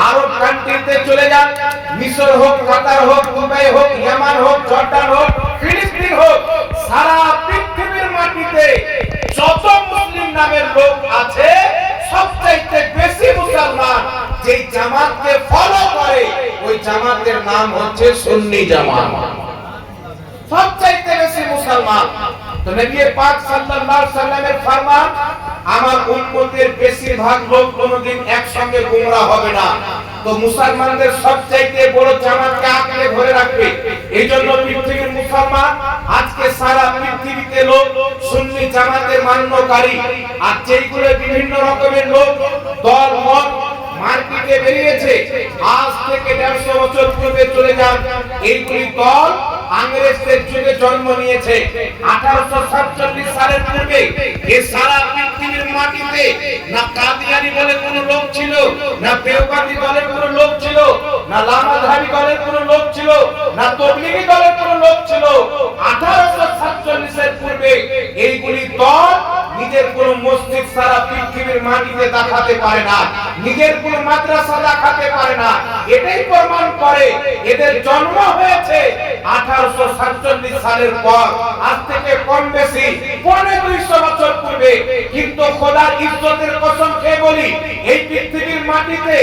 আরব কান্ট্রিতে চলে যান, মিশর হোক, কাতার হোক, দুবাই হোক, ইয়ামান হোক, জর্ডান হোক, ফিলিস্তিন হোক, সারা পৃথিবীর মাটিতে যত মুসলিম নামের লোক আছে সবচাইতে বেশি মুসলমান যেই জামাতকে ফলো করে ওই জামাতের নাম হচ্ছে সুন্নি জামাত। সবচাইতে বেশি মুসলমান। তো নবী পাক সাল্লাল্লাহু আলাইহি সাল্লামের ফরমান, আমার উম্মতের বেশিরভাগ লোক কোনদিন একসঙ্গে গোমরাহ হবে না। তো মুসলমানদের সবচাইতে বড় জামাতকে আঁকড়ে ধরে রাখবে। এইজন্য পৃথিবীর মুসলমান আজকে সারা পৃথিবীতে লোক সুন্নি জামাতের মান্যকারী। আর যেইগুলো বিভিন্ন রকমের লোক দল মত মার্কেটে বেরিয়েছে, আজ থেকে 150 বছর পূর্বে চলে যান, এইগুলি দল ইংরেজদের যুগে জন্ম নিয়েছে। 1847 সালের পূর্বে এই সারা পৃথিবীর মাটিতে না কাদিয়ানি বলে কোনো লোক ছিল, না দেওবন্দি দলের কোনো লোক ছিল, না লামাধারী দলের কোনো লোক ছিল, না তবলিগি দলের কোনো লোক ছিল। 1847 এর পূর্বে এইগুলি দল নিজের কোন মসজিদ সারা পৃথিবীর মাটিতে দেখাতে পারে না, নিজের কোন মাদ্রাসা দেখাতে পারে না। এটাই প্রমাণ করে এদের জন্ম হয়েছে 1847 সালের পর, আজ থেকে কম বেশি 250 বছর পূর্বে। কিন্তু খোদার ইজ্জতের কসম খেয়ে বলি, এই পৃথিবীর মাটিতে